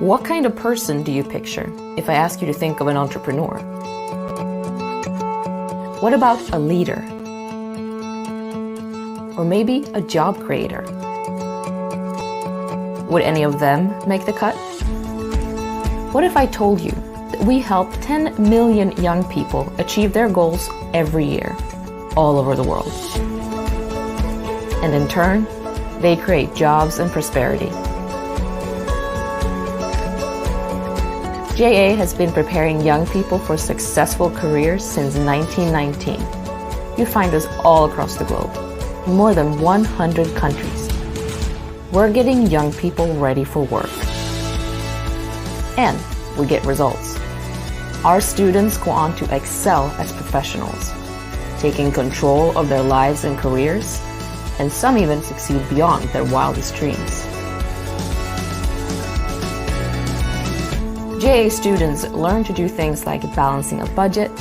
What kind of person do you picture if I ask you to think of an entrepreneur? What about a leader? Or maybe a job creator? Would any of them make the cut? What if I told you that we help 10 million young people achieve their goals every year, all over the world? And in turn, they create jobs and prosperity. JA has been preparing young people for successful careers since 1919. You find us all across the globe, in more than 100 countries. We're getting young people ready for work. And we get results. Our students go on to excel as professionals, taking control of their lives and careers, and some even succeed beyond their wildest dreams. JA students learn to do things like balancing a budget,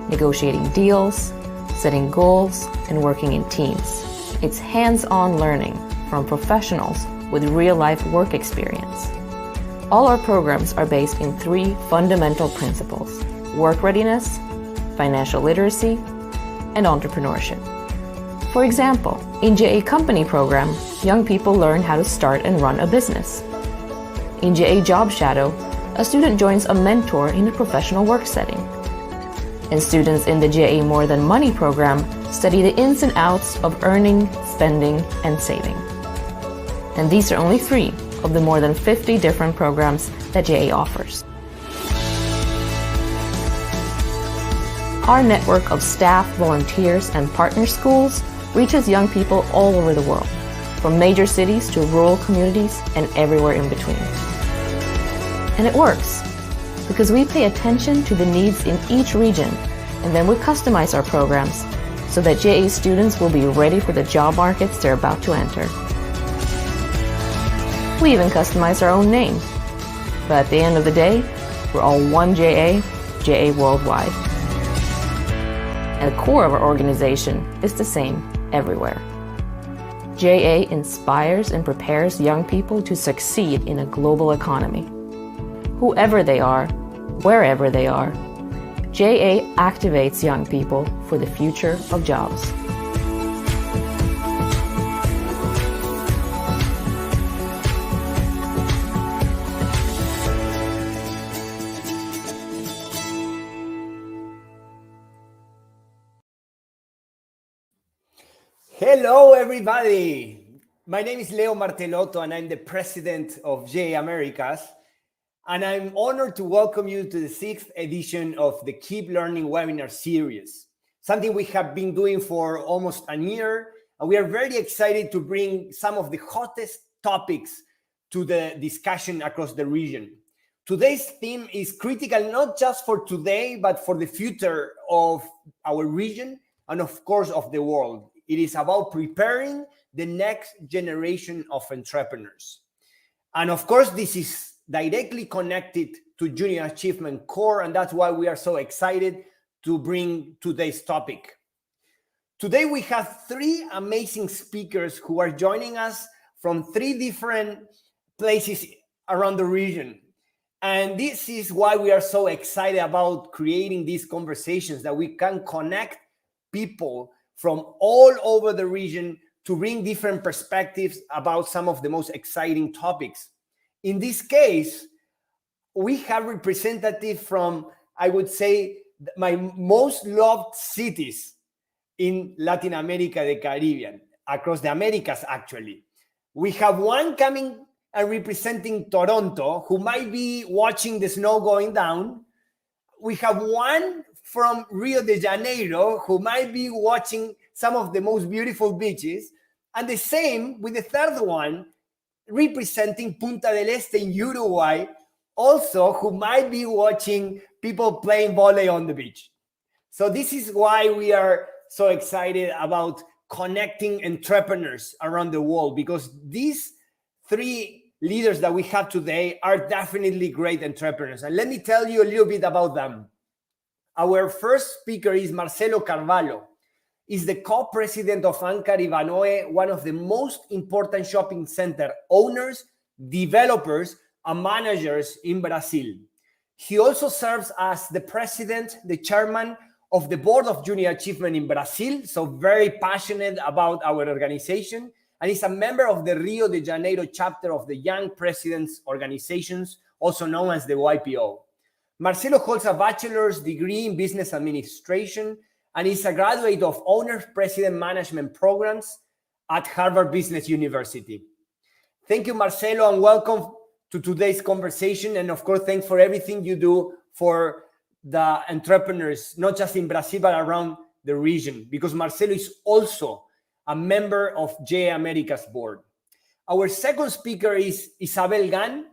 negotiating deals, setting goals, and working in teams. It's hands-on learning from professionals with real-life work experience. All our programs are based in 3 fundamental principles: work readiness, financial literacy, and entrepreneurship. For example, in JA Company program, young people learn how to start and run a business. In JA Job Shadow, a student joins a mentor in a professional work setting. And students in the JA More Than Money program study the ins and outs of earning, spending, and saving. And these are only 3 of the more than 50 different programs that JA offers. Our network of staff, volunteers, and partner schools reaches young people all over the world, from major cities to rural communities and everywhere in between. And it works, because we pay attention to the needs in each region, and then we customize our programs so that JA students will be ready for the job markets they're about to enter. We even customize our own name. But at the end of the day, we're all one JA, JA Worldwide. And the core of our organization is the same everywhere. JA inspires and prepares young people to succeed in a global economy. Whoever they are, wherever they are, JA activates young people for the future of jobs. Hello, everybody. My name is Leo Martellotto, and I'm the president of JA Americas. And I'm honored to welcome you to the 6th edition of the Keep Learning webinar series, something we have been doing for almost a year. And we are very excited to bring some of the hottest topics to the discussion across the region. Today's theme is critical not just for today, but for the future of our region and, of course, of the world. It is about preparing the next generation of entrepreneurs. And, of course, this is directly connected to Junior Achievement Core, and that's why we are so excited to bring today's topic. Today we have 3 amazing speakers who are joining us from 3 different places around the region. And this is why we are so excited about creating these conversations, that we can connect people from all over the region to bring different perspectives about some of the most exciting topics. In this case, we have representatives from, I would say, my most loved cities in Latin America, the Caribbean, across the Americas, actually. We have one coming and representing Toronto, who might be watching the snow going down. We have one from Rio de Janeiro, who might be watching some of the most beautiful beaches. And the same with the third one, representing Punta del Este in Uruguay, also who might be watching people playing volley on the beach. So this is why we are so excited about connecting entrepreneurs around the world, because these 3 leaders that we have today are definitely great entrepreneurs. And let me tell you a little bit about them. Our first speaker is Marcelo Carvalho. Is the co-president of Ancar, Ivanhoe, one of the most important shopping center owners, developers, and managers in Brazil. He also serves as the president, the chairman of the board of Junior Achievement in Brazil, so very passionate about our organization, and is a member of the Rio de Janeiro chapter of the Young Presidents Organizations, also known as the YPO. Marcelo holds a bachelor's degree in business administration and is a graduate of Owner-President Management programs at Harvard Business University. Thank you, Marcelo, and welcome to today's conversation. And of course, thanks for everything you do for the entrepreneurs, not just in Brazil, but around the region, because Marcelo is also a member of J America's board. Our second speaker is Isabelle.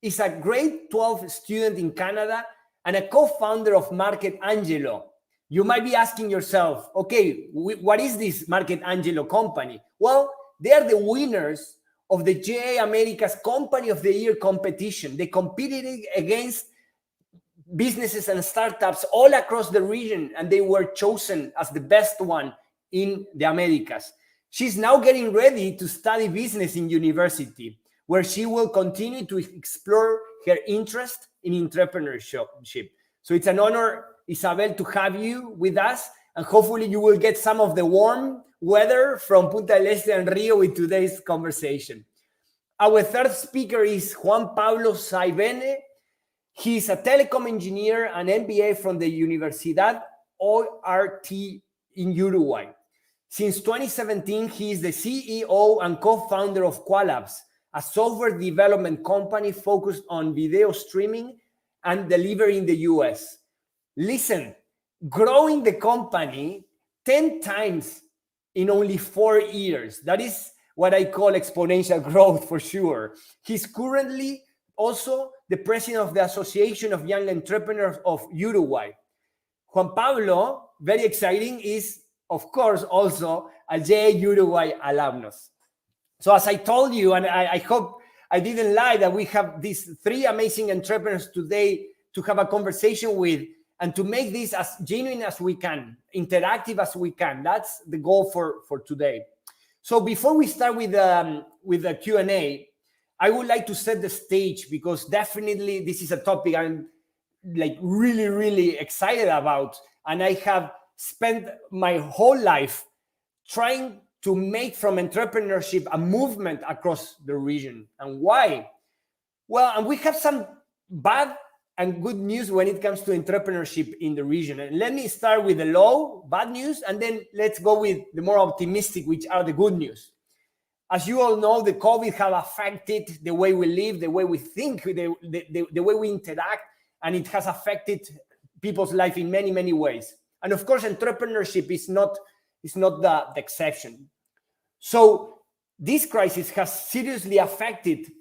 Is a grade 12 student in Canada and a co-founder of MarketAngelo. You might be asking yourself, okay, what is this MarketAngelo company? Well, they are the winners of the J America's Company of the Year competition. They competed against businesses and startups all across the region, and they were chosen as the best one in the Americas. She's now getting ready to study business in university, where she will continue to explore her interest in entrepreneurship. So it's an honor, Isabelle, to have you with us, and hopefully you will get some of the warm weather from Punta del Este and Rio with today's conversation. Our third speaker is Juan Pablo Saibene. He's a telecom engineer and MBA from the Universidad ORT in Uruguay. Since 2017, he is the CEO and co-founder of Qualabs, a software development company focused on video streaming and delivery in the US. Listen, growing the company 10 times in only 4 years. That is what I call exponential growth for sure. He's currently also the president of the Association of Young Entrepreneurs of Uruguay. Juan Pablo, very exciting, is of course also a J Uruguay alumnus. So as I told you, and I hope I didn't lie, that we have these 3 amazing entrepreneurs today to have a conversation with and to make this as genuine as we can, interactive as we can. That's the goal for today. So before we start with the Q&A, I would like to set the stage, because definitely this is a topic I'm like really excited about. And I have spent my whole life trying to make from entrepreneurship a movement across the region. And why? Well, and we have some bad and good news when it comes to entrepreneurship in the region. And let me start with the low, bad news, and then let's go with the more optimistic, which are the good news. As you all know, the COVID have affected the way we live, the way we think, the way we interact, and it has affected people's life in many ways. And of course, entrepreneurship is not the exception. So this crisis has seriously affected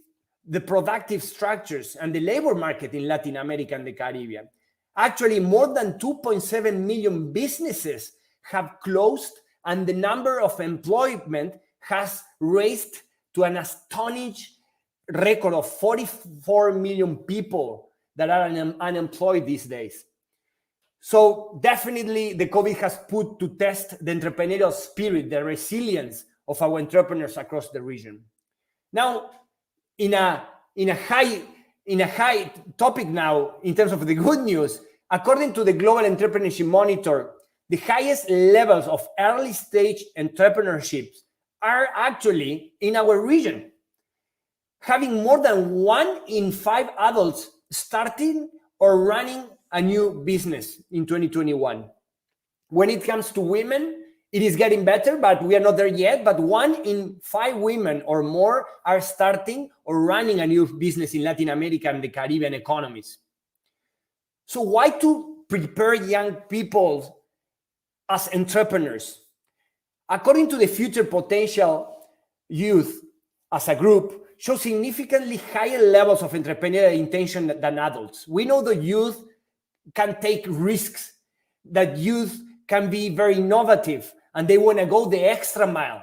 the productive structures and the labor market in Latin America and the Caribbean. Actually, more than 2.7 million businesses have closed, and the number of employment has raised to an astonishing record of 44 million people that are unemployed these days. So definitely the COVID has put to test the entrepreneurial spirit, the resilience of our entrepreneurs across the region. Now, in a high topic now, in terms of the good news, according to the Global Entrepreneurship Monitor, the highest levels of early stage entrepreneurship are actually in our region, having more than 1 in 5 adults starting or running a new business in 2021. When it comes to women, it is getting better, but we are not there yet. But 1 in 5 women or more are starting or running a new business in Latin America and the Caribbean economies. So why to prepare young people as entrepreneurs? According to the Future Potential, youth as a group show significantly higher levels of entrepreneurial intention than adults. We know the youth can take risks, that youth can be very innovative, and they want to go the extra mile,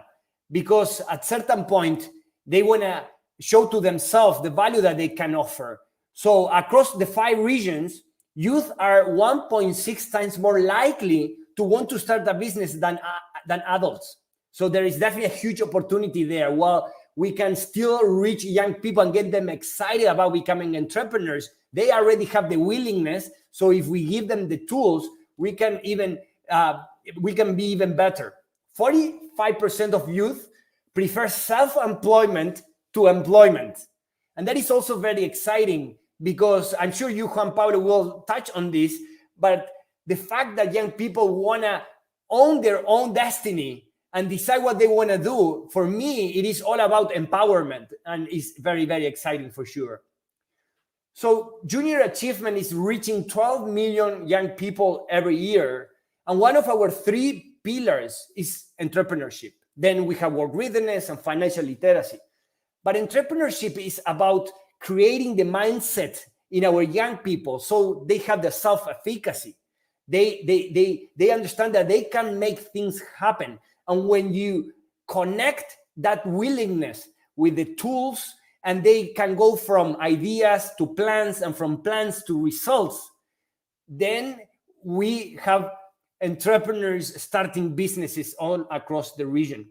because at certain point, they want to show to themselves the value that they can offer. So across the 5 regions, youth are 1.6 times more likely to want to start a business than adults. So there is definitely a huge opportunity there. While we can still reach young people and get them excited about becoming entrepreneurs. They already have the willingness. So if we give them the tools, we can be even better. 45% of youth prefer self-employment to employment. And that is also very exciting, because I'm sure you, Juan Pablo, will touch on this, but the fact that young people want to own their own destiny and decide what they want to do, for me, it is all about empowerment, and it's very, very exciting for sure. So Junior Achievement is reaching 12 million young people every year. And one of our 3 pillars is entrepreneurship. Then we have work readiness and financial literacy. But entrepreneurship is about creating the mindset in our young people so they have the self-efficacy. They understand that they can make things happen. And when you connect that willingness with the tools, and they can go from ideas to plans and from plans to results, then we have entrepreneurs starting businesses all across the region.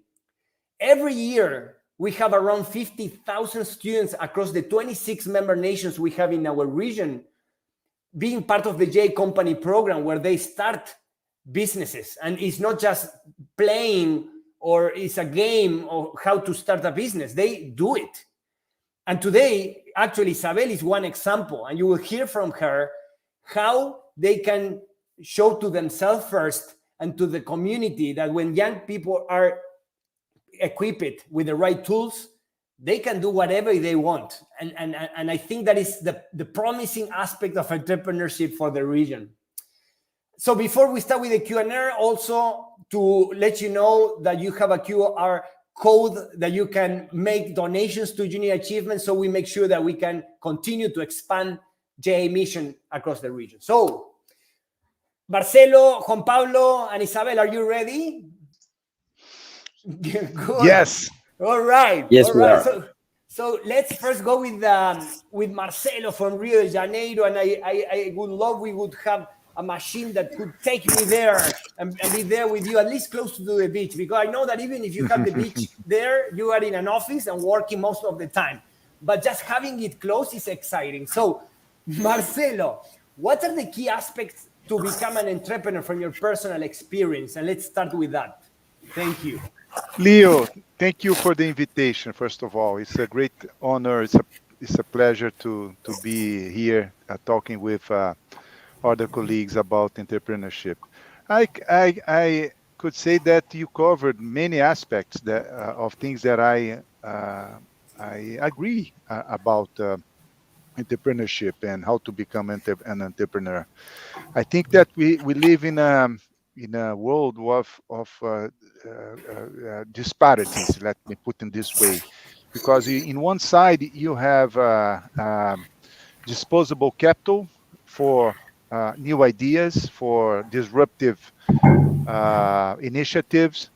Every year, we have around 50,000 students across the 26 member nations we have in our region being part of the J Company program, where they start businesses. And it's not just playing or it's a game of how to start a business. They do it. And today, actually, Isabelle is one example, and you will hear from her how they can show to themselves first and to the community that when young people are equipped with the right tools, they can do whatever they want. And I think that is the promising aspect of entrepreneurship for the region. So before we start with the Q&A, also to let you know that you have a QR code that you can make donations to Junior Achievement, so we make sure that we can continue to expand JA mission across the region. So, Marcelo, Juan Pablo, and Isabelle, are you ready? Good. Yes. All right. Yes, all we right. are. So let's first go with Marcelo from Rio de Janeiro, and I would love we would have a machine that could take me there and be there with you, at least close to the beach, because I know that even if you have the beach there, you are in an office and working most of the time. But just having it close is exciting. So, Marcelo, what are the key aspects to become an entrepreneur from your personal experience? And let's start with that. Thank you. Leo, thank you for the invitation. First of all, it's a great honor. It's a pleasure to be here talking with other colleagues about entrepreneurship. I could say that you covered many aspects of things that I agree about entrepreneurship and how to become an entrepreneur. I think that we live in a world of disparities. Let me put it this way, because in one side you have disposable capital for new ideas, for disruptive initiatives,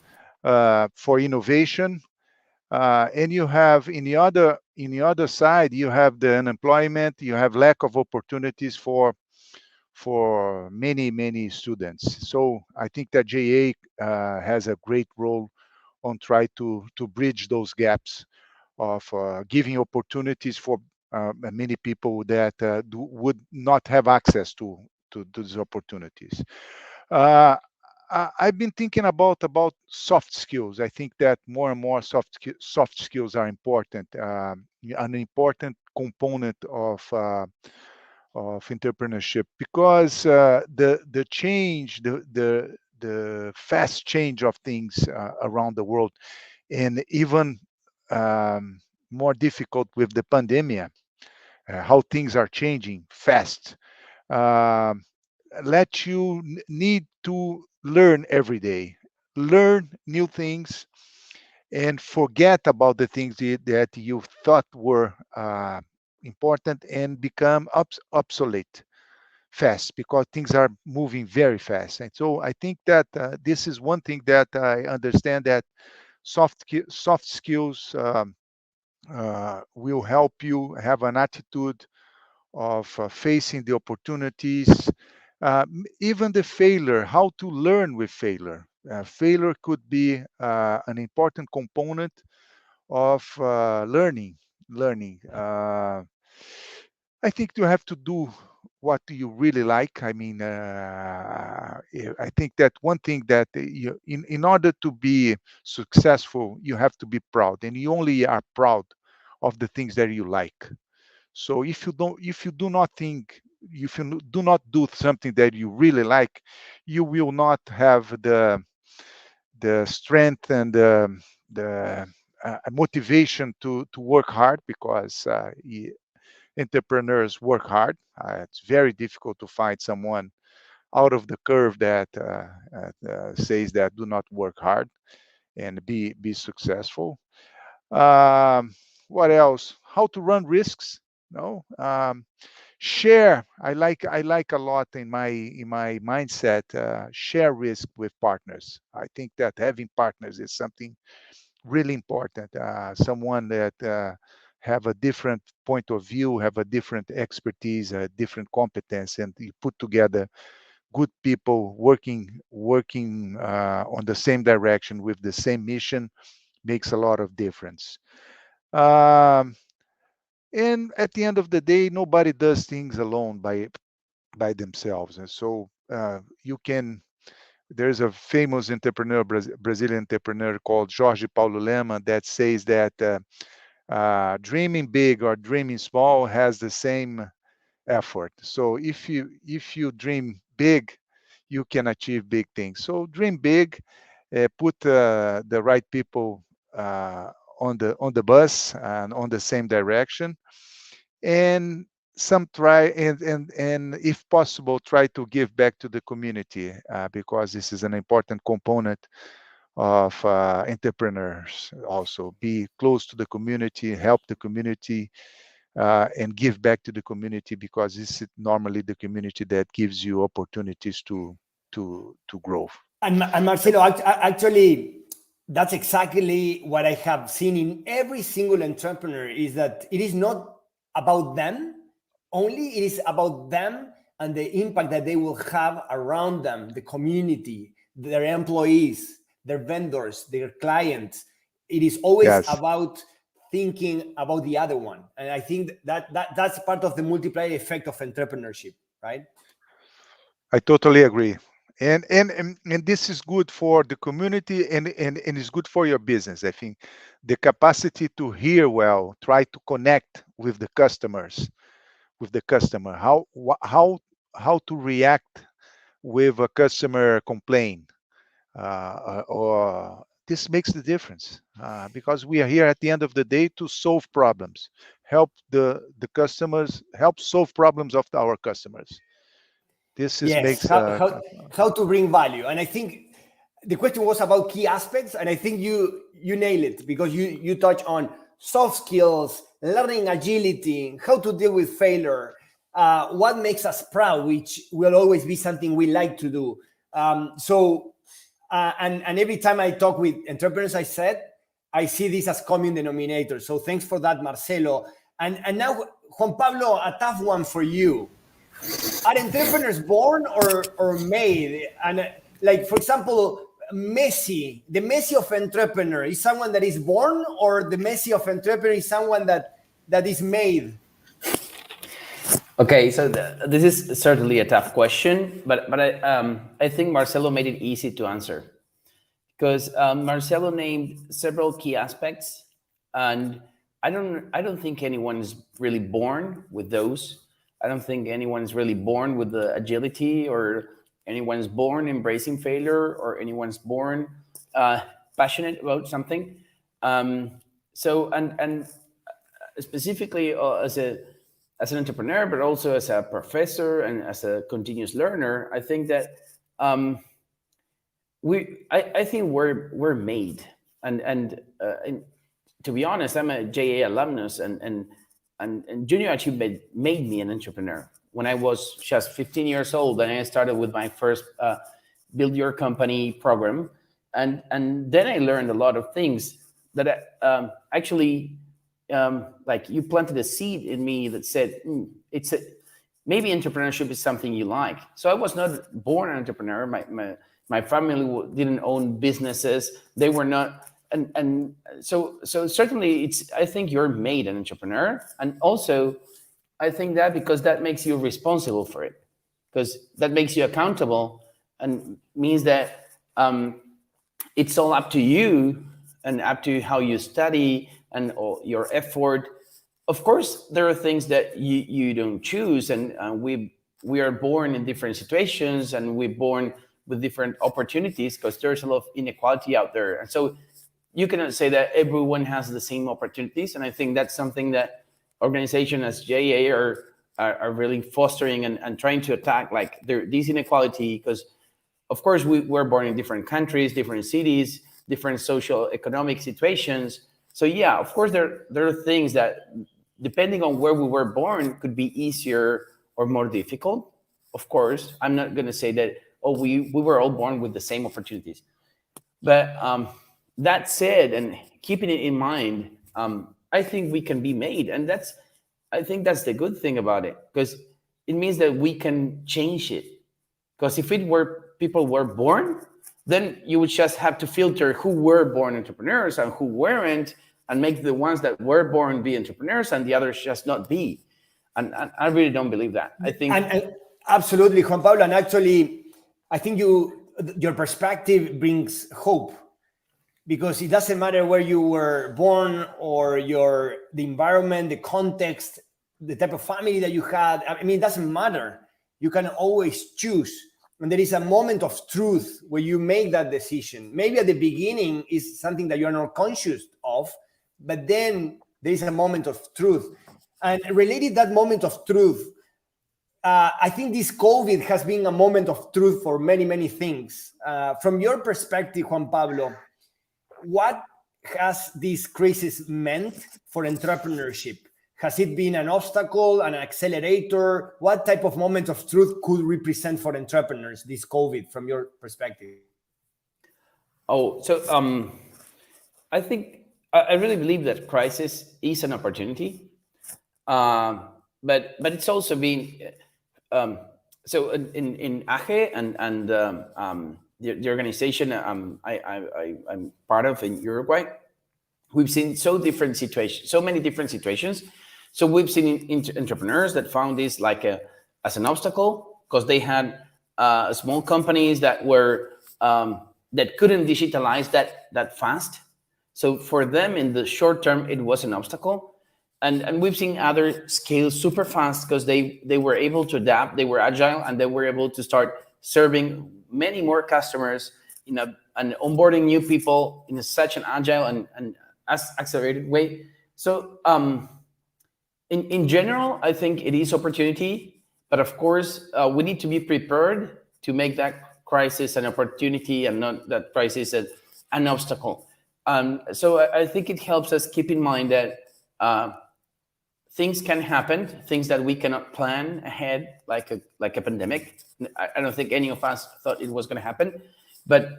for innovation, and you have in the other side you have the unemployment, you have lack of opportunities for many students. So I think that JA has a great role on try to bridge those gaps of giving opportunities for many people that would not have access to these opportunities. I've been thinking about soft skills. I think that more and more soft skills are important, an important component of entrepreneurship, because the change, the fast change of things around the world, and even more difficult with the pandemic, how things are changing fast, let you need to learn every day, learn new things, and forget about the things that you thought were important and become obsolete fast, because things are moving very fast. And so I think that this is one thing that I understand, that soft skills will help you have an attitude of facing the opportunities, even the failure, how to learn with failure. Failure could be an important component of learning. I think you have to do what you really like. I mean, I think that one thing that in order to be successful, you have to be proud, and you only are proud of the things that you like. So if you do not think, if you do not do something that you really like, you will not have the strength and the motivation to work hard, because entrepreneurs work hard. It's very difficult to find someone out of the curve that says that do not work hard and be successful. What else? How to run risks? No. Share. I like a lot in my mindset. Share risk with partners. I think that having partners is something really important. Someone that have a different point of view, have a different expertise, a different competence, and you put together good people working on the same direction with the same mission, makes a lot of difference. Um, and at the end of the day, nobody does things alone by themselves, and so you can. There's a famous entrepreneur, Brazilian entrepreneur called Jorge Paulo Lema, that says that dreaming big or dreaming small has the same effort. So if you dream big, you can achieve big things. So dream big, put the right people on the bus and on the same direction, and some try and if possible try to give back to the community, because this is an important component of entrepreneurs. Also be close to the community, help the community, and give back to the community, because this is normally the community that gives you opportunities to grow. And Marcelo, actually, that's exactly what I have seen in every single entrepreneur, is that it is not about them only, it is about them and the impact that they will have around them, the community, their employees, their vendors, their clients. It is always Yes, about thinking about the other one. And I think that's part of the multiplier effect of entrepreneurship, right? I totally agree. And this is good for the community, and it's good for your business. I think the capacity to hear well, try to connect with the customers, with the customer, how to react with a customer complaint, or this makes the difference, because we are here at the end of the day to solve problems, help the customers, help solve problems of our customers. This is Yes, makes how to bring value. And I think the question was about key aspects, and I think you nail it, because you touch on soft skills, learning agility, how to deal with failure, what makes us proud, which will always be something we like to do. And every time I talk with entrepreneurs, I see this as common denominator. So thanks for that, Marcelo. And now, Juan Pablo, a tough one for you. Are entrepreneurs born or made? And like, for example, Messi, the Messi of entrepreneur is someone that is born, or the Messi of entrepreneur is someone that is made? Okay, so this is certainly a tough question, but I think Marcelo made it easy to answer, because Marcelo named several key aspects, and I don't think anyone is really born with those. I don't think anyone's really born with the agility, or anyone's born embracing failure, or anyone's born passionate about something. And specifically as an entrepreneur, but also as a professor and as a continuous learner, I think that I think we're made, and to be honest, I'm a JA alumnus, and Junior actually made me an entrepreneur when I was just 15 years old, and I started with my first Build Your Company program, and then I learned a lot of things that actually, like, you planted a seed in me that said, maybe entrepreneurship is something you like. So I was not born an entrepreneur. My family didn't own businesses. They were not so certainly I think you're made an entrepreneur, and also I think that because that makes you responsible for it, because that makes you accountable, and means that it's all up to you and up to how you study and all your effort. Of course, there are things that you don't choose, and we are born in different situations, and we're born with different opportunities because there's a lot of inequality out there. And so you cannot say that everyone has the same opportunities. And I think that's something that organizations as JA are really fostering and trying to attack, like this inequality, because of course we're born in different countries, different cities, different social economic situations. So yeah, of course there are things that, depending on where we were born, could be easier or more difficult. Of course, I'm not going to say that, oh, we were all born with the same opportunities. But that said, and keeping it in mind, I think we can be made. And I think that's the good thing about it, because it means that we can change it. Because if people were born, then you would just have to filter who were born entrepreneurs and who weren't, and make the ones that were born be entrepreneurs and the others just not be. And I really don't believe that. I think absolutely, Juan Pablo. And actually, I think your perspective brings hope, because it doesn't matter where you were born or the environment, the context, the type of family that you had. I mean, it doesn't matter. You can always choose. And there is a moment of truth where you make that decision. Maybe at the beginning is something that you're not conscious of, but then there is a moment of truth. And related that moment of truth, I think this COVID has been a moment of truth for many, many things. From your perspective, Juan Pablo, what has this crisis meant for entrepreneurship? Has it been an obstacle, an accelerator? What type of moment of truth could represent for entrepreneurs this COVID, from your perspective? Oh, so I think I really believe that crisis is an opportunity, but it's also been so in AGE and the organization I'm part of in Uruguay. We've seen so many different situations. So we've seen entrepreneurs that found this as an obstacle, because they had small companies that were that couldn't digitalize that fast. So for them, in the short term, it was an obstacle. And we've seen other scale super fast because they were able to adapt, they were agile, and they were able to start serving many more customers and onboarding new people in such an agile and accelerated way. So in general, I think it is opportunity, but of course, we need to be prepared to make that crisis an opportunity and not that crisis an obstacle. So I think it helps us keep in mind that things can happen, things that we cannot plan ahead, like a pandemic. I don't think any of us thought it was going to happen, but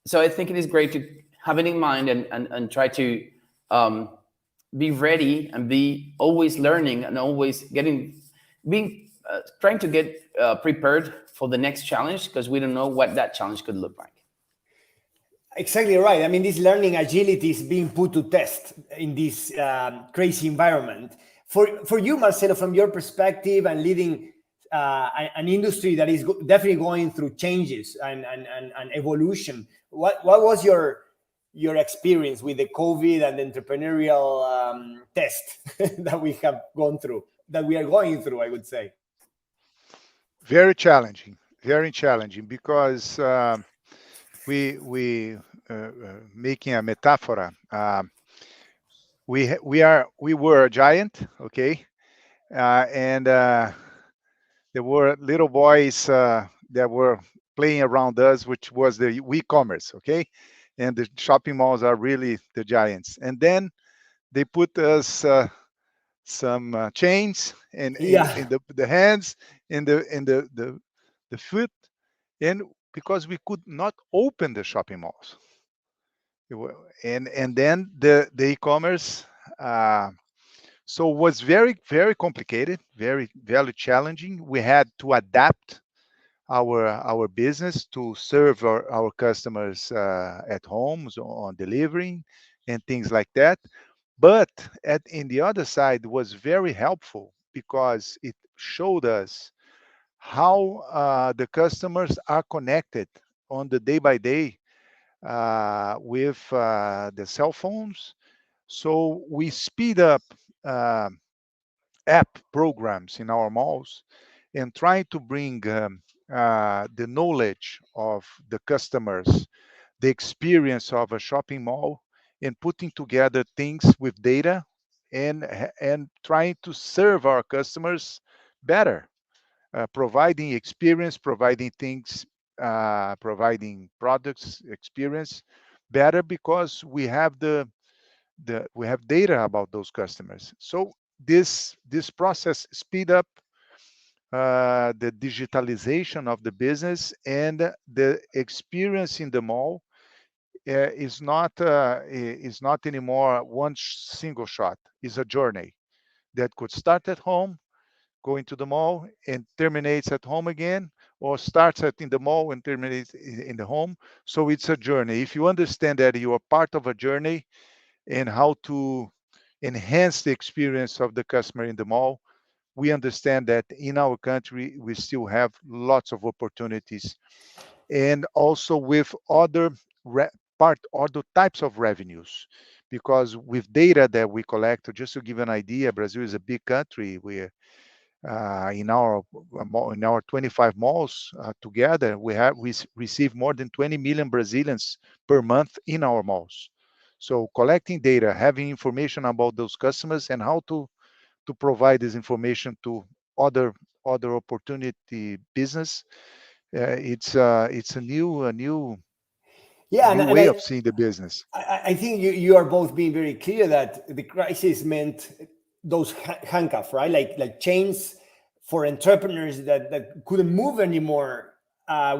so I think it is great to have it in mind and try to be ready and be always learning and always trying to get prepared for the next challenge, because we don't know what that challenge could look like. Exactly right. I mean, this learning agility is being put to test in this crazy environment. For you, Marcelo, from your perspective and leading an industry that is definitely going through changes and evolution, what was your experience with the COVID and the entrepreneurial test that we have gone through, that we are going through, I would say? Very challenging, because we making a metaphor. We were a giant, okay, and there were little boys that were playing around us, which was the e-commerce, okay, and the shopping malls are really the giants. And then they put us some chains in the hands, in the foot, and because we could not open the shopping malls, and then the e-commerce. So it was very, very complicated, very challenging. We had to adapt our business to serve our customers at homes on delivering and things like that. But in the other side was very helpful because it showed us how the customers are connected on the day by day with the cell phones. So we speed up uh, app programs in our malls and try to bring the knowledge of the customers, the experience of a shopping mall, and putting together things with data and trying to serve our customers better, providing experience, providing things, providing products experience better because we have data about those customers. So this process speed up the digitalization of the business, and the experience in the mall is not anymore one single shot. It's a journey that could start at home, going to the mall, and terminates at home again, or starts in the mall and terminates in the home. So it's a journey. If you understand that you are part of a journey and how to enhance the experience of the customer in the mall, we understand that in our country we still have lots of opportunities, and also with other other types of revenues, because with data that we collect, just to give an idea, Brazil is a big country. We in our 25 malls together, we receive more than 20 million Brazilians per month in our malls. So collecting data, having information about those customers, and how to provide this information to other opportunity business. It's a Yeah, new and way of seeing the business. I think you are both being very clear that the crisis meant those handcuffs, right? Like chains for entrepreneurs that couldn't move anymore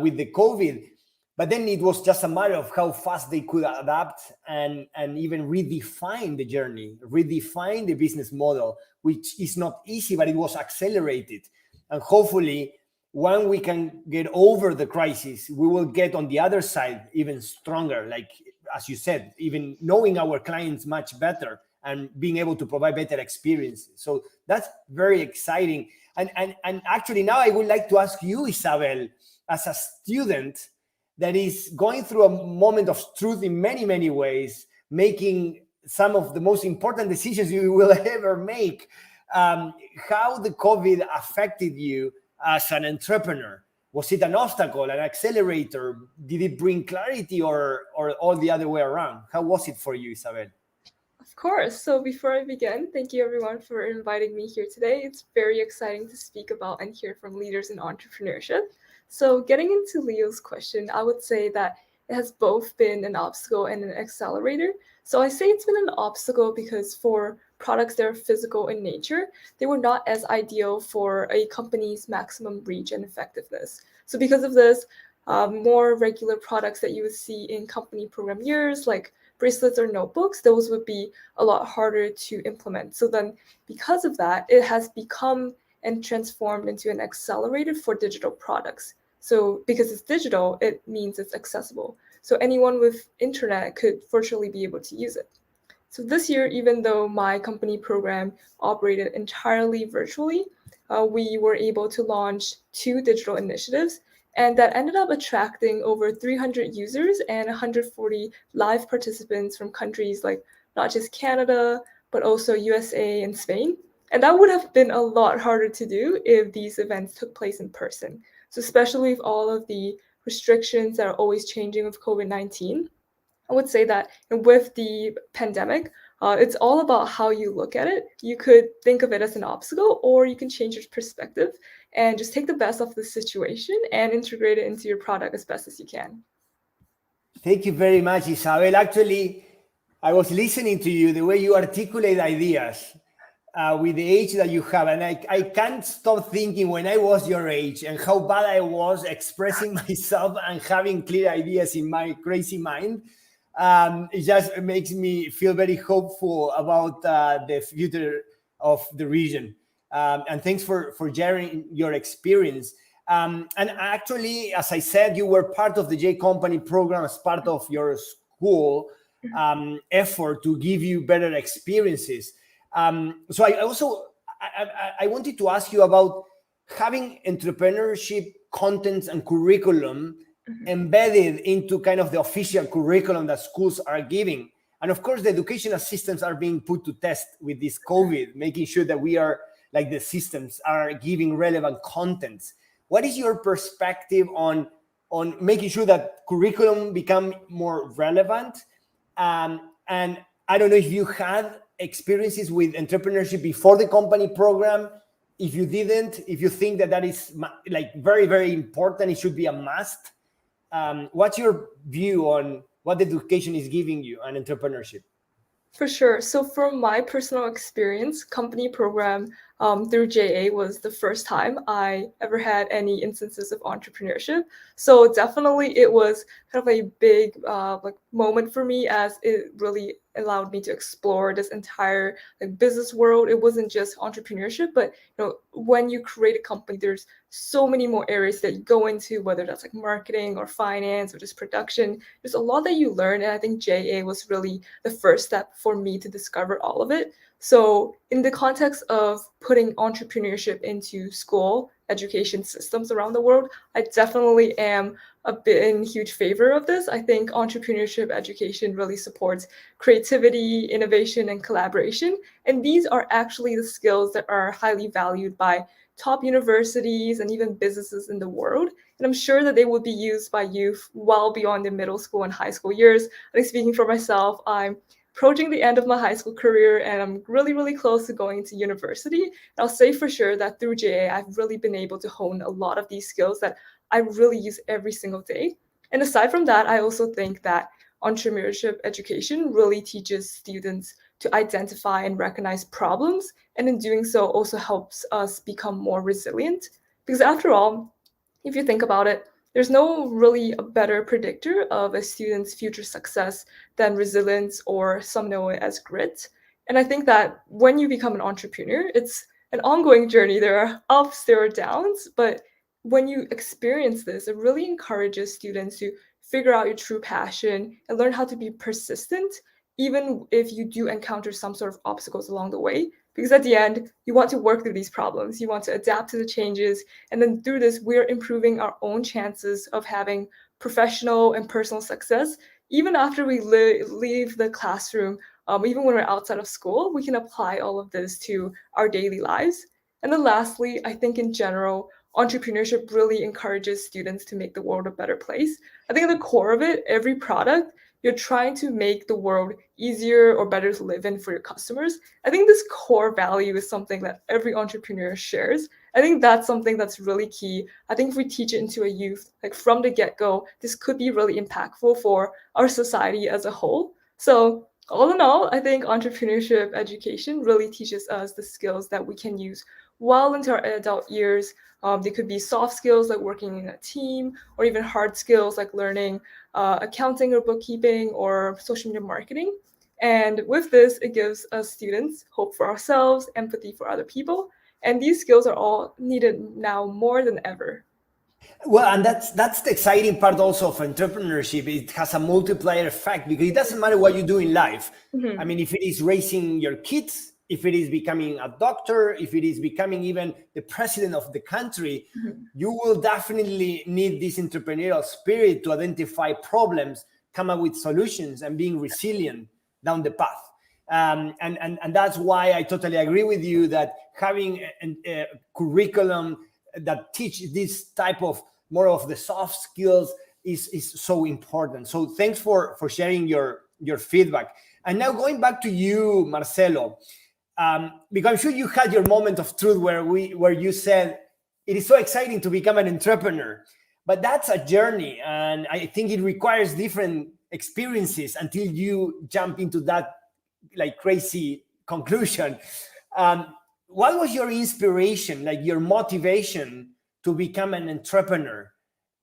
with the COVID. But then it was just a matter of how fast they could adapt and even redefine the journey, redefine the business model, which is not easy, but it was accelerated. And hopefully, when we can get over the crisis, we will get on the other side even stronger. Like, as you said, even knowing our clients much better and being able to provide better experiences. So that's very exciting. And actually, now I would like to ask you, Isabelle, as a student that is going through a moment of truth in many, many ways, making some of the most important decisions you will ever make, how the COVID affected you as an entrepreneur. Was it an obstacle, an accelerator? Did it bring clarity, or all the other way around? How was it for you, Isabelle? Of course. So before I begin, thank you everyone for inviting me here today. It's very exciting to speak about and hear from leaders in entrepreneurship. So getting into Leo's question, I would say that it has both been an obstacle and an accelerator. So I say it's been an obstacle because for products that are physical in nature, they were not as ideal for a company's maximum reach and effectiveness. So because of this, more regular products that you would see in company program years, like bracelets or notebooks, those would be a lot harder to implement. So then because of that, it has become and transformed into an accelerator for digital products. So because it's digital, it means it's accessible. So anyone with internet could virtually be able to use it. So this year, even though my company program operated entirely virtually, we were able to launch 2 digital initiatives, and that ended up attracting over 300 users and 140 live participants from countries like not just Canada, but also USA and Spain. And that would have been a lot harder to do if these events took place in person. So especially with all of the restrictions that are always changing with COVID-19, I would say that with the pandemic, it's all about how you look at it. You could think of it as an obstacle, or you can change your perspective and just take the best of the situation and integrate it into your product as best as you can. Thank you very much, Isabelle. Actually, I was listening to you, the way you articulate ideas with the age that you have. And I can't stop thinking when I was your age and how bad I was expressing myself and having clear ideas in my crazy mind. It just makes me feel very hopeful about the future of the region. And thanks for sharing your experience. And actually, as I said, you were part of the J Company program as part of your school effort to give you better experiences. So I wanted to ask you about having entrepreneurship contents and curriculum embedded into kind of the official curriculum that schools are giving. And of course, the educational systems are being put to test with this COVID, making sure that we are, like, the systems are giving relevant contents. What is your perspective on making sure that curriculum become more relevant? And I don't know if you had experiences with entrepreneurship before the company program. If you didn't, if you think that is like very, very important, it should be a must. What's your view on what education is giving you on entrepreneurship? For sure. So from my personal experience, company program through JA was the first time I ever had any instances of entrepreneurship. So definitely it was kind of a big like moment for me, as it really allowed me to explore this entire like business world. It wasn't just entrepreneurship, but when you create a company, there's so many more areas that you go into, whether that's like marketing or finance or just production. There's a lot that you learn, and I think JA was really the first step for me to discover all of it. So in the context of putting entrepreneurship into school education systems around the world, I definitely am a bit in huge favor of this. I think entrepreneurship education really supports creativity, innovation, and collaboration. And these are actually the skills that are highly valued by top universities and even businesses in the world. And I'm sure that they will be used by youth well beyond the middle school and high school years. I think, speaking for myself, I'm approaching the end of my high school career, and I'm really, really close to going to university. And I'll say for sure that through JA, I've really been able to hone a lot of these skills that I really use every single day. And aside from that, I also think that entrepreneurship education really teaches students to identify and recognize problems, and in doing so also helps us become more resilient. Because after all, if you think about it, there's no really a better predictor of a student's future success than resilience, or some know it as grit. And I think that when you become an entrepreneur, it's an ongoing journey. There are ups, there are downs, but when you experience this, it really encourages students to figure out your true passion and learn how to be persistent, even if you do encounter some sort of obstacles along the way. Because at the end, you want to work through these problems, you want to adapt to the changes, and then through this, we're improving our own chances of having professional and personal success. Even after we leave the classroom, even when we're outside of school, we can apply all of this to our daily lives. And then lastly, I think in general, entrepreneurship really encourages students to make the world a better place. I think at the core of it, every product, you're trying to make the world easier or better to live in for your customers. I think this core value is something that every entrepreneur shares. I think that's something that's really key. I think if we teach it into a youth, like from the get-go, this could be really impactful for our society as a whole. So all in all, I think entrepreneurship education really teaches us the skills that we can use well into our adult years. They could be soft skills like working in a team, or even hard skills like learning accounting or bookkeeping or social media marketing. And with this, it gives us students hope for ourselves, empathy for other people. And these skills are all needed now more than ever. Well, and that's the exciting part also of entrepreneurship. It has a multiplier effect, because it doesn't matter what you do in life. Mm-hmm. I mean, if it is raising your kids, if it is becoming a doctor, if it is becoming even the president of the country, you will definitely need this entrepreneurial spirit to identify problems, come up with solutions, and being resilient down the path. And that's why I totally agree with you that having a curriculum that teach this type of more of the soft skills is so important. So thanks for sharing your feedback. And now going back to you, Marcelo, because I'm sure you had your moment of truth where you said it is so exciting to become an entrepreneur, but that's a journey, and I think it requires different experiences until you jump into that like crazy conclusion. What was your inspiration, like your motivation to become an entrepreneur?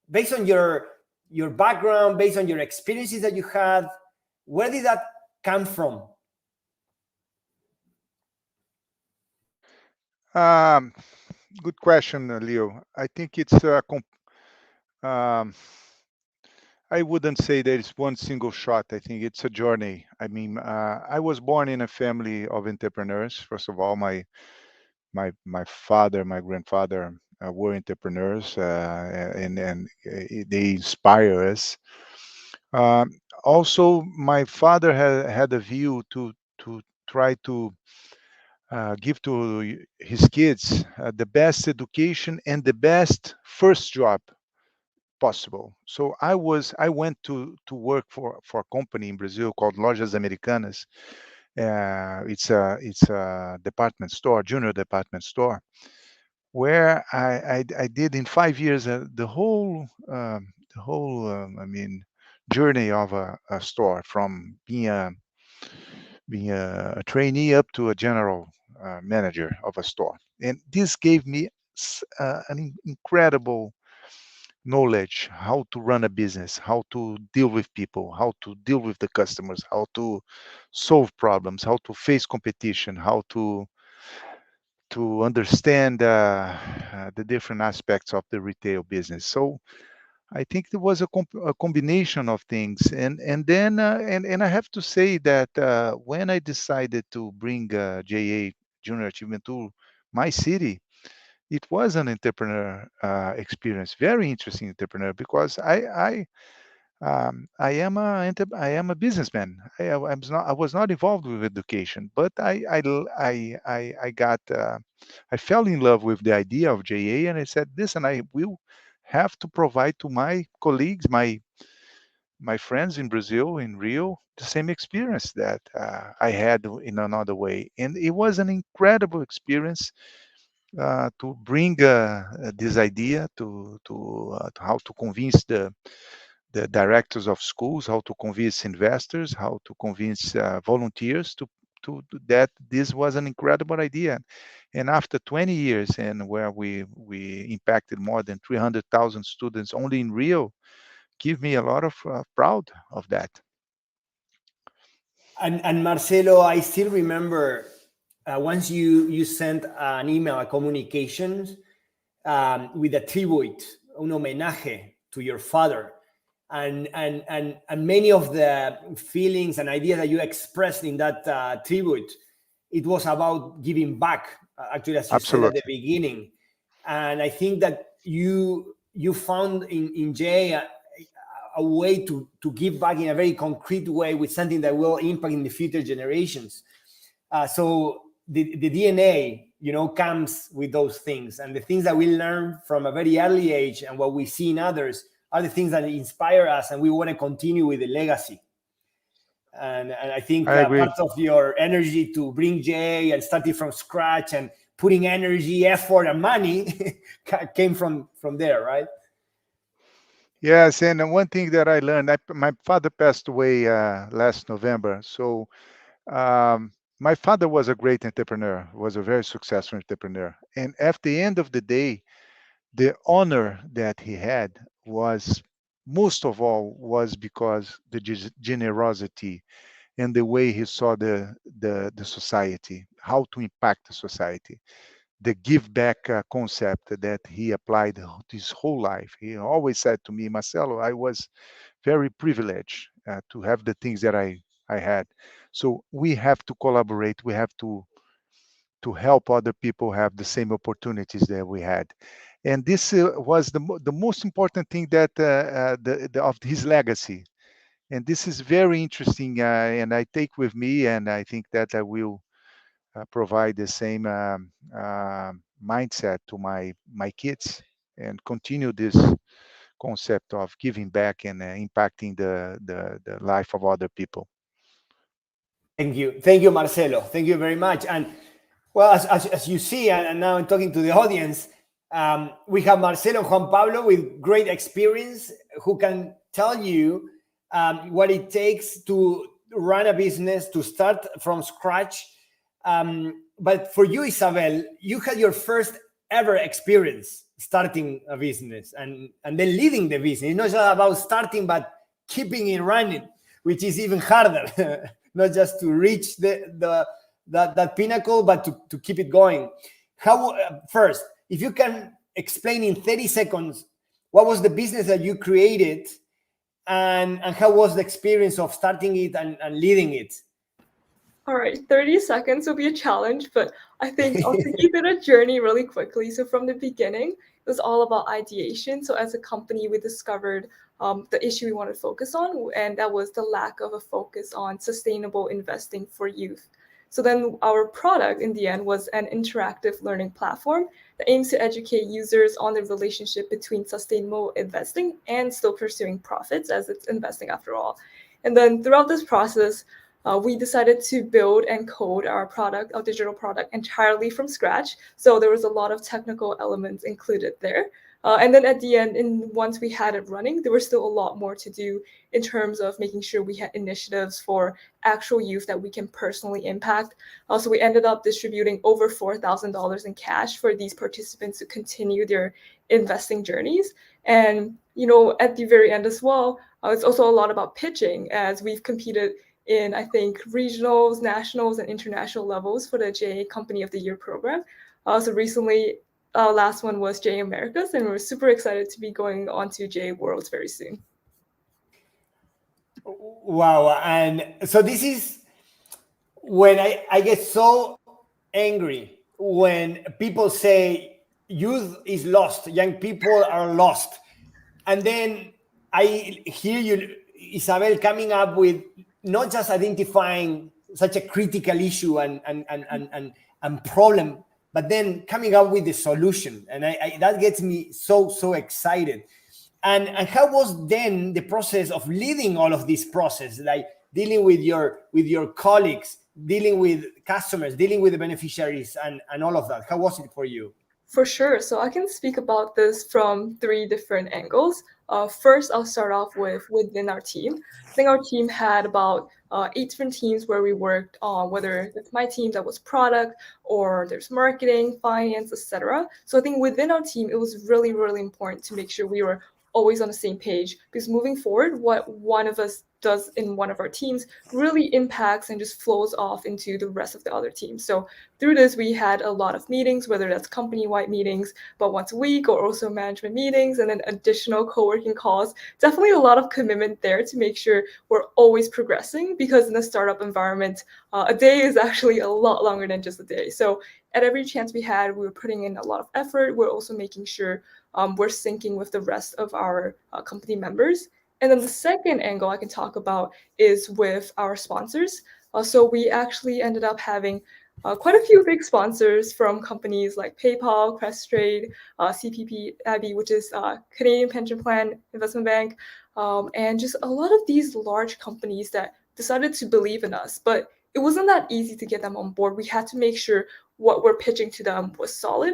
Based on your background, based on your experiences that you had, where did that come from? Good question, Leo. I think it's um, I wouldn't say that it's one single shot. I think it's a journey. I mean, I was born in a family of entrepreneurs. First of all, my father, my grandfather were entrepreneurs, and they inspire us. Um, Also, my father had a view to try to give to his kids the best education and the best first job possible. So I went to work for a company in Brazil called Lojas Americanas. It's a department store, junior department store, where I did in 5 years the whole I mean journey of a store, from being a trainee up to a general manager of a store. And this gave me incredible knowledge how to run a business, how to deal with people, how to deal with the customers, how to solve problems, how to face competition, how to understand the different aspects of the retail business. So I think there was a combination of things, and I have to say that when I decided to bring JA Junior Achievement to my city, it was an entrepreneur experience, very interesting entrepreneur, because I am a businessman. I was not involved with education, but I got I fell in love with the idea of JA, and I said, listen, I will have to provide to my colleagues, my friends in Brazil, in Rio, the same experience that I had in another way. And it was an incredible experience to bring this idea to how to convince the directors of schools, how to convince investors, how to convince volunteers to that this was an incredible idea. And after 20 years, and where we impacted more than 300,000 students only in Rio, give me a lot of proud of that. And Marcelo, I still remember once you sent an email, a communications with a tribute, un homenaje to your father, and many of the feelings and ideas that you expressed in that tribute, it was about giving back. Actually, as you said at the Absolutely. beginning, and I think that you found in Jay a way to give back in a very concrete way with something that will impact in the future generations. So the DNA, comes with those things, and the things that we learn from a very early age and what we see in others are the things that inspire us, and we want to continue with the legacy. And I think I agree. part of your energy to bring Jay and starting from scratch and putting energy, effort, and money came from there, right? Yes, and one thing that I learned, my father passed away last November. So my father was a great entrepreneur, was a very successful entrepreneur. And at the end of the day, the honor that he had was, most of all, was because the generosity and the way he saw the society, how to impact the society, the give back concept that he applied his whole life. He always said to me, Marcelo, I was very privileged to have the things that I had. So we have to collaborate. We have to help other people have the same opportunities that we had. And this was the most important thing that of his legacy. And this is very interesting, and I take with me, and I think that I will provide the same mindset to my kids, and continue this concept of giving back and impacting the life of other people. Thank you, Marcelo. Thank you very much. And well, as you see, and now I'm talking to the audience, we have Marcelo and Juan Pablo with great experience who can tell you what it takes to run a business, to start from scratch. But for you, Isabelle, you had your first ever experience starting a business and then leading the business. It's not just about starting, but keeping it running, which is even harder. Not just to reach that pinnacle, but to keep it going. How first, if you can explain in 30 seconds, what was the business that you created, and how was the experience of starting it and leading it? All right, 30 seconds will be a challenge, but I think I'll take you through the journey really quickly. So from the beginning, it was all about ideation. So as a company, we discovered the issue we wanted to focus on, and that was the lack of a focus on sustainable investing for youth. So then our product in the end was an interactive learning platform that aims to educate users on the relationship between sustainable investing and still pursuing profits, as it's investing after all. And then throughout this process, we decided to build and code our product, our digital product, entirely from scratch. So there was a lot of technical elements included there. And then at the end, once we had it running, there was still a lot more to do in terms of making sure we had initiatives for actual youth that we can personally impact. So we ended up distributing over $4,000 in cash for these participants to continue their investing journeys. And, at the very end as well, it's also a lot about pitching, as we've competed in, I think, regionals, nationals, and international levels for the JA Company of the Year program. So recently, last one was JA Americas, and we're super excited to be going on to JA Worlds very soon. Wow. And so this is when I get so angry when people say youth is lost, young people are lost. And then I hear you, Isabelle, coming up with not just identifying such a critical issue and problem, but then coming up with the solution. And that gets me so excited. And how was then the process of leading all of this process, like dealing with your colleagues, dealing with customers, dealing with the beneficiaries, and all of that? How was it for you? For sure. So I can speak about this from 3 different angles. First, I'll start off with within our team. I think our team had about 8 different teams where we worked on, whether it's my team that was product, or there's marketing, finance, etc. So I think within our team, it was really, really important to make sure we were always on the same page, because moving forward, what one of us does in one of our teams really impacts and just flows off into the rest of the other teams. So through this, we had a lot of meetings, whether that's company-wide meetings, but once a week, or also management meetings, and then additional co-working calls. Definitely a lot of commitment there to make sure we're always progressing, because in the startup environment, a day is actually a lot longer than just a day. So at every chance we had, we were putting in a lot of effort. We're also making sure we're syncing with the rest of our company members. And then the second angle I can talk about is with our sponsors. So we actually ended up having quite a few big sponsors from companies like PayPal, Questrade, CPP, Abbey, which is Canadian Pension Plan Investment Bank, and just a lot of these large companies that decided to believe in us. But it wasn't that easy to get them on board. We had to make sure what we're pitching to them was solid.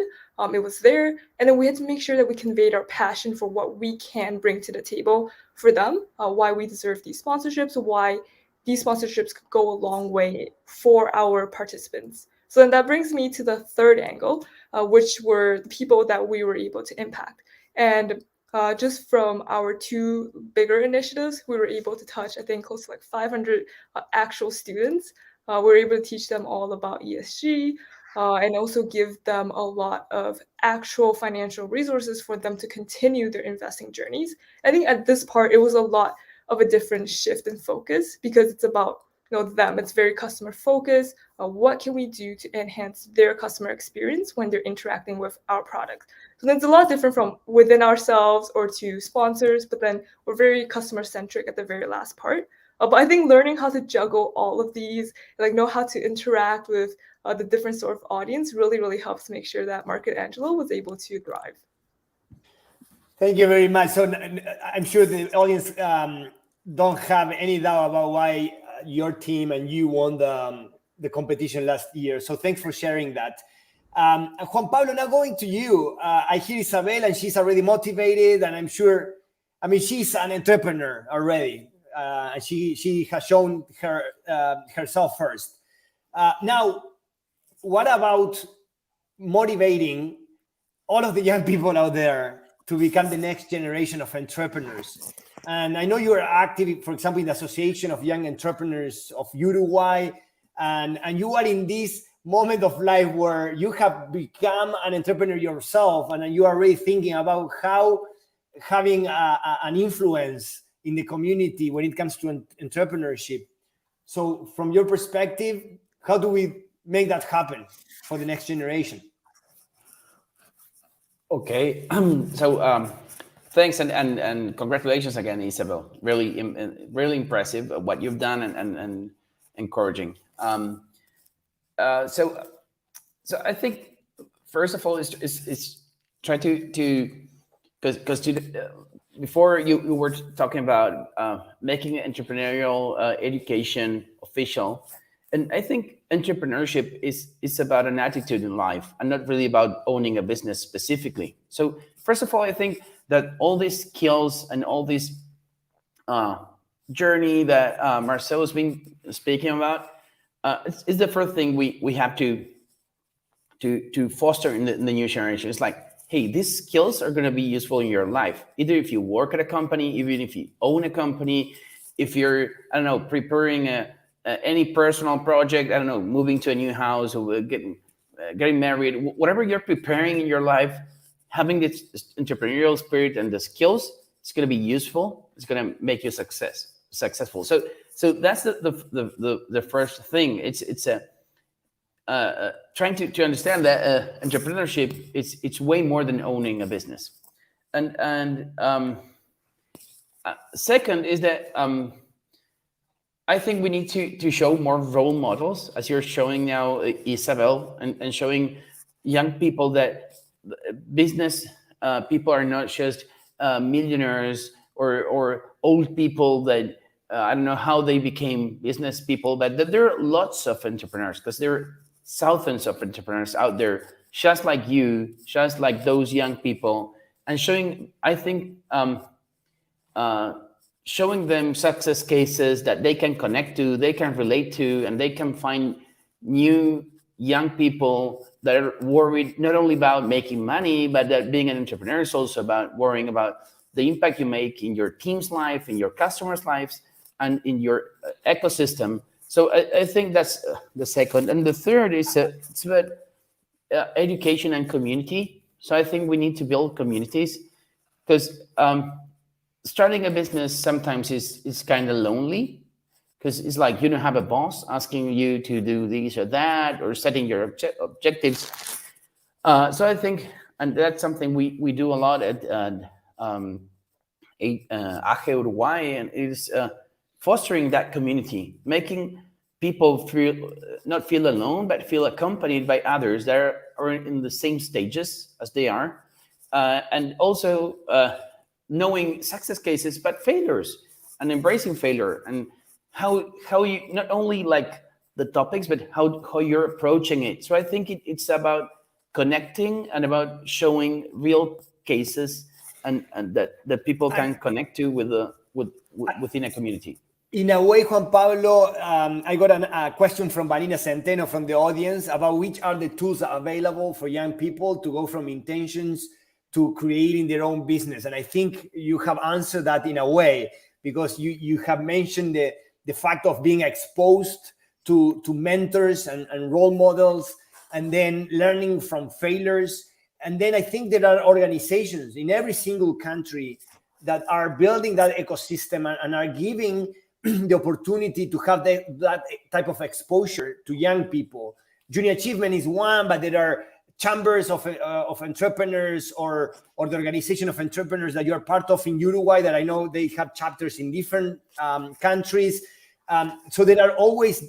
It was there. And then we had to make sure that we conveyed our passion for what we can bring to the table for them, why we deserve these sponsorships, why these sponsorships could go a long way for our participants. So then that brings me to the third angle, which were the people that we were able to impact. And just from our 2 bigger initiatives, we were able to touch, I think, close to like 500 actual students. We were able to teach them all about ESG, and also give them a lot of actual financial resources for them to continue their investing journeys. I think at this part, it was a lot of a different shift in focus, because it's about them. It's very customer focused. What can we do to enhance their customer experience when they're interacting with our product? So then it's a lot different from within ourselves or to sponsors, but then we're very customer centric at the very last part. But I think learning how to juggle all of these, know how to interact with the different sort of audience really, really helps make sure that MarketAngelo was able to thrive. Thank you very much. So I'm sure the audience don't have any doubt about why your team and you won the competition last year. So thanks for sharing that. Juan Pablo, now going to you. I hear Isabelle, and she's already motivated, and I'm sure, she's an entrepreneur already. She has shown herself first. Now, what about motivating all of the young people out there to become the next generation of entrepreneurs? And I know you are active, for example, in the Association of Young Entrepreneurs of Uruguay, and you are in this moment of life where you have become an entrepreneur yourself and you are really thinking about how having an influence in the community when it comes to entrepreneurship. So from your perspective, how do we make that happen for the next generation? Okay, so thanks and congratulations again, Isabelle. Really, really impressive what you've done and encouraging. So I think first of all is try to because before you were talking about making entrepreneurial education official, and I think entrepreneurship is about an attitude in life and not really about owning a business specifically. So first of all, I think that all these skills and all this journey that Marcelo's been speaking about is the first thing we have to foster in the new generation. It's like, hey, these skills are going to be useful in your life, either if you work at a company, even if you own a company, if you're, I don't know, preparing any personal project, I don't know, moving to a new house or getting married, whatever you're preparing in your life, having this entrepreneurial spirit and the skills, it's going to be useful. It's going to make you successful. So that's the first thing. It's trying to understand that entrepreneurship it's way more than owning a business. And second is that I think we need to show more role models, as you're showing now, Isabelle, and showing young people that business people are not just millionaires or old people that I don't know how they became business people, but that there are lots of entrepreneurs, because there are thousands of entrepreneurs out there, just like you, just like those young people, and showing, I think, showing them success cases that they can connect to, they can relate to, and they can find new young people that are worried not only about making money, but that being an entrepreneur is also about worrying about the impact you make in your team's life, in your customers' lives, and in your ecosystem. So I think that's the second. And the third is it's about education and community. So I think we need to build communities, because starting a business sometimes is kind of lonely, because it's like you don't have a boss asking you to do this or that, or setting your objectives. So I think, and that's something we do a lot at AGE Uruguay, and is fostering that community, making people not feel alone, but feel accompanied by others that are in the same stages as they are, and also knowing success cases, but failures, and embracing failure, and how you not only like the topics, but how you're approaching it. So I think it's about connecting and about showing real cases and that people can connect to within a community. In a way, Juan Pablo, I got a question from Vanina Centeno from the audience about which are the tools available for young people to go from intentions to creating their own business. And I think you have answered that in a way, because you have mentioned the fact of being exposed to mentors and role models, and then learning from failures. And then I think there are organizations in every single country that are building that ecosystem and are giving the opportunity to have that type of exposure to young people. Junior Achievement is one, but there are chambers of entrepreneurs or the organization of entrepreneurs that you are part of in Uruguay, that I know they have chapters in different countries. So there are always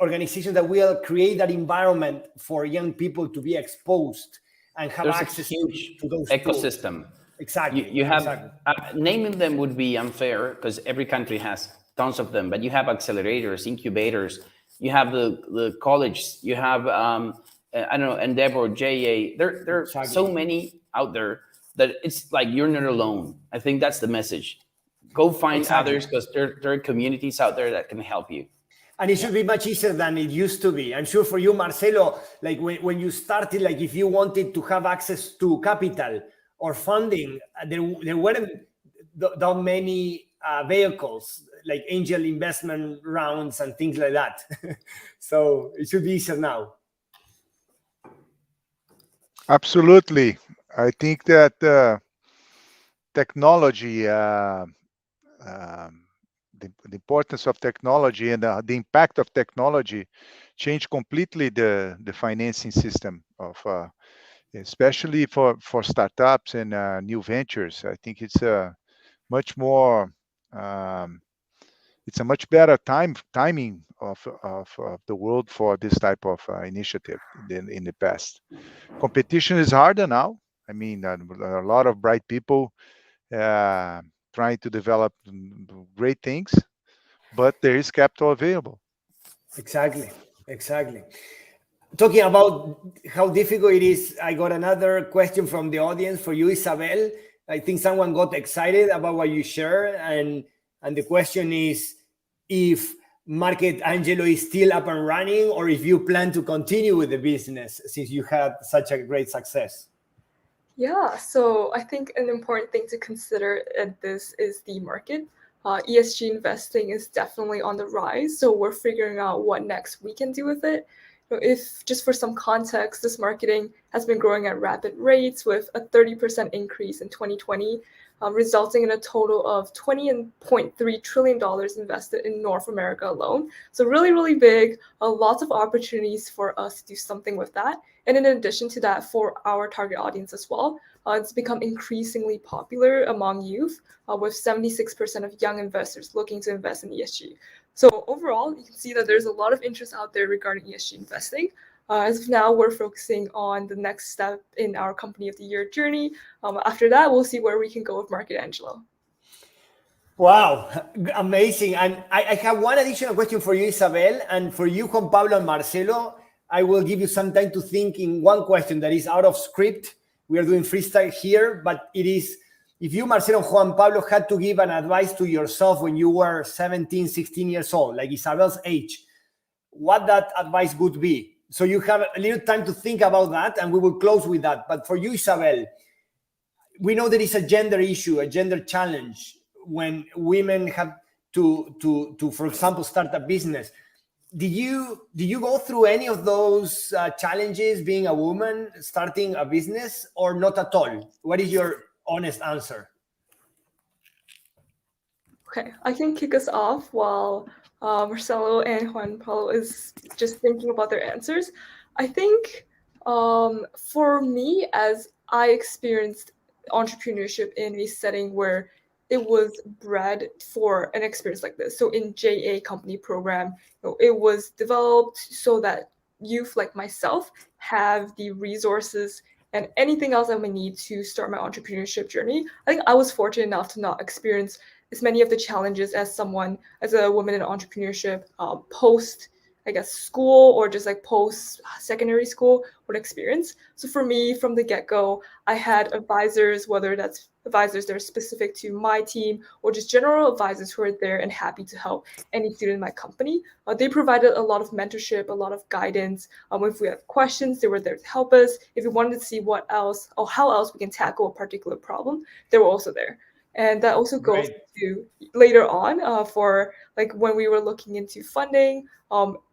organizations that will create that environment for young people to be exposed and have access to those ecosystem. Tools. Exactly. You have exactly. Naming them would be unfair, because every country has tons of them, but you have accelerators, incubators, you have the college, you have I don't know, Endeavor, JA. There are so many out there that it's like you're not alone. I think that's the message. Go find others, because there are communities out there that can help you. And it should be much easier than it used to be. I'm sure for you, Marcelo, like when you started, like if you wanted to have access to capital or funding, there weren't that many vehicles, like angel investment rounds and things like that. So it should be easier now. Absolutely. I think that technology, the importance of technology and the impact of technology changed completely the financing system of, especially for startups and new ventures. I think it's much more. Um, it's a much better timing of the world for this type of initiative than in the past. Competition is harder now. I mean, a lot of bright people uh, trying to develop great things, but there is capital available. Exactly. Exactly. Talking about how difficult it is, I got another question from the audience for you, Isabelle. I think someone got excited about what you share, and the question is if MarketAngelo is still up and running, or if you plan to continue with the business since you had such a great success. Yeah, so I think an important thing to consider at this is the market. ESG investing is definitely on the rise, so we're figuring out what next we can do with it. If just for some context, this marketing has been growing at rapid rates with a 30% increase in 2020, resulting in a total of $20.3 trillion invested in North America alone. So really, really big, lots of opportunities for us to do something with that. And in addition to that, for our target audience as well, it's become increasingly popular among youth, with 76% of young investors looking to invest in ESG. So overall, you can see that there's a lot of interest out there regarding ESG investing. As of now, we're focusing on the next step in our Company of the Year journey. After that, we'll see where we can go with MarketAngelo. Wow, amazing. And I have one additional question for you, Isabelle, and for you, Juan Pablo and Marcelo. I will give you some time to think in one question that is out of script. We are doing freestyle here, but it is, if you, Marcelo and Juan Pablo, had to give an advice to yourself when you were 17, 16 years old, like Isabel's age, what that advice would be. So you have a little time to think about that, and we will close with that. But for you, Isabelle, we know there is a gender issue, a gender challenge when women have to for example, start a business. Did you go through any of those challenges being a woman starting a business, or not at all? What is your honest answer? Okay, I can kick us off while Marcelo and Juan Pablo is just thinking about their answers. I think for me, as I experienced entrepreneurship in a setting where it was bred for an experience like this. So in JA company program, it was developed so that youth like myself have the resources and anything else I would need to start my entrepreneurship journey. I think I was fortunate enough to not experience as many of the challenges as a woman in entrepreneurship post, I guess, school or just like post secondary school would experience. So for me, from the get-go, I had advisors, whether that's advisors that are specific to my team or just general advisors who are there and happy to help any student in my company. They provided a lot of mentorship, a lot of guidance. If we had questions, they were there to help us. If we wanted to see what else or how else we can tackle a particular problem, they were also there. And that also goes to later on for like when we were looking into funding,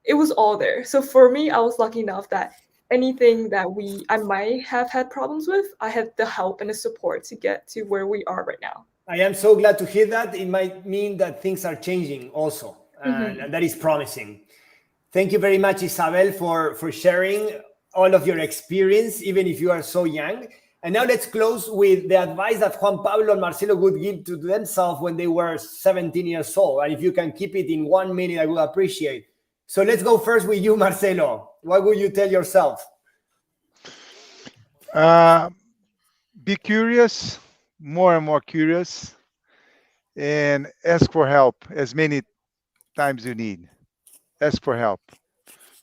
it was all there. So for me, I was lucky enough that anything that I might have had problems with, I had the help and the support to get to where we are right now. I am so glad to hear that. It might mean that things are changing also, and that is promising. Thank you very much, Isabelle, for sharing all of your experience, even if you are so young. And now let's close with the advice that Juan Pablo and Marcelo would give to themselves when they were 17 years old. And if you can keep it in 1 minute, I would appreciate. So let's go first with you, Marcelo. What would you tell yourself? Be curious, more and more curious, and ask for help as many times you need. Ask for help.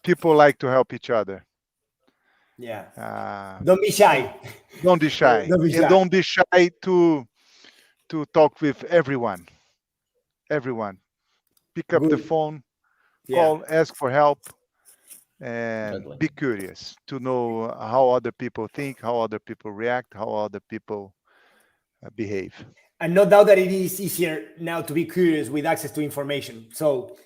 People like to help each other. Yeah. Don't be shy. Don't be shy. And don't be shy to talk with everyone. Everyone. Pick up the phone, call, ask for help, and be curious to know how other people think, how other people react, how other people behave. And no doubt that it is easier now to be curious with access to information. So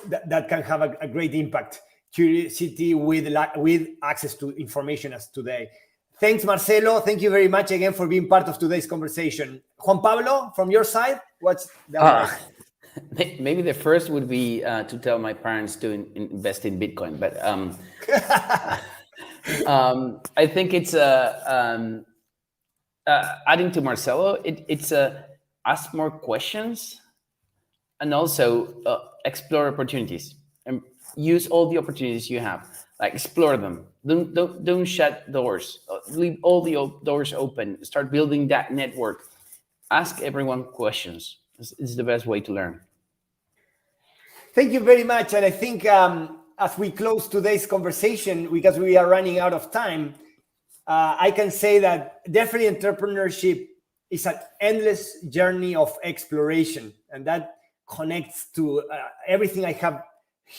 that can have a great impact. Curiosity with access to information as today. Thanks, Marcelo. Thank you very much again for being part of today's conversation. Juan Pablo, from your side, what's the advice? Maybe the first would be to tell my parents to invest in Bitcoin, but I think it's adding to Marcelo. It's ask more questions, and also explore opportunities and use all the opportunities you have. Like explore them. Don't shut doors. Leave all the doors open. Start building that network. Ask everyone questions. It's the best way to learn. Thank you very much. And I think as we close today's conversation, because we are running out of time, I can say that definitely entrepreneurship is an endless journey of exploration. And that connects to everything I have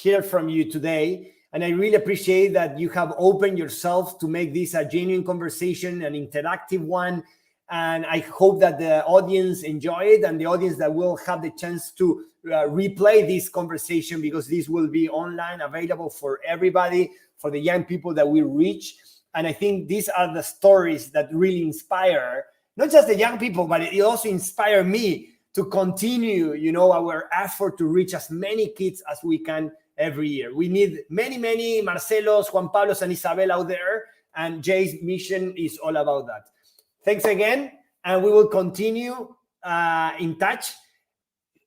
heard from you today. And I really appreciate that you have opened yourself to make this a genuine conversation, an interactive one. And I hope that the audience enjoy it, and the audience that will have the chance to replay this conversation, because this will be online, available for everybody, for the young people that we reach. And I think these are the stories that really inspire, not just the young people, but it also inspire me to continue, our effort to reach as many kids as we can every year. We need many, many Marcelos, Juan Pablos, and Isabelle out there. And Jay's mission is all about that. Thanks again. And we will continue in touch.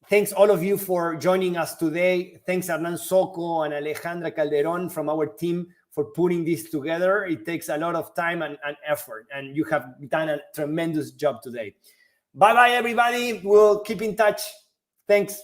Thanks all of you for joining us today. Thanks Hernan Soco and Alejandra Calderon from our team for putting this together. It takes a lot of time and effort, and you have done a tremendous job today. Bye-bye, everybody. We'll keep in touch. Thanks.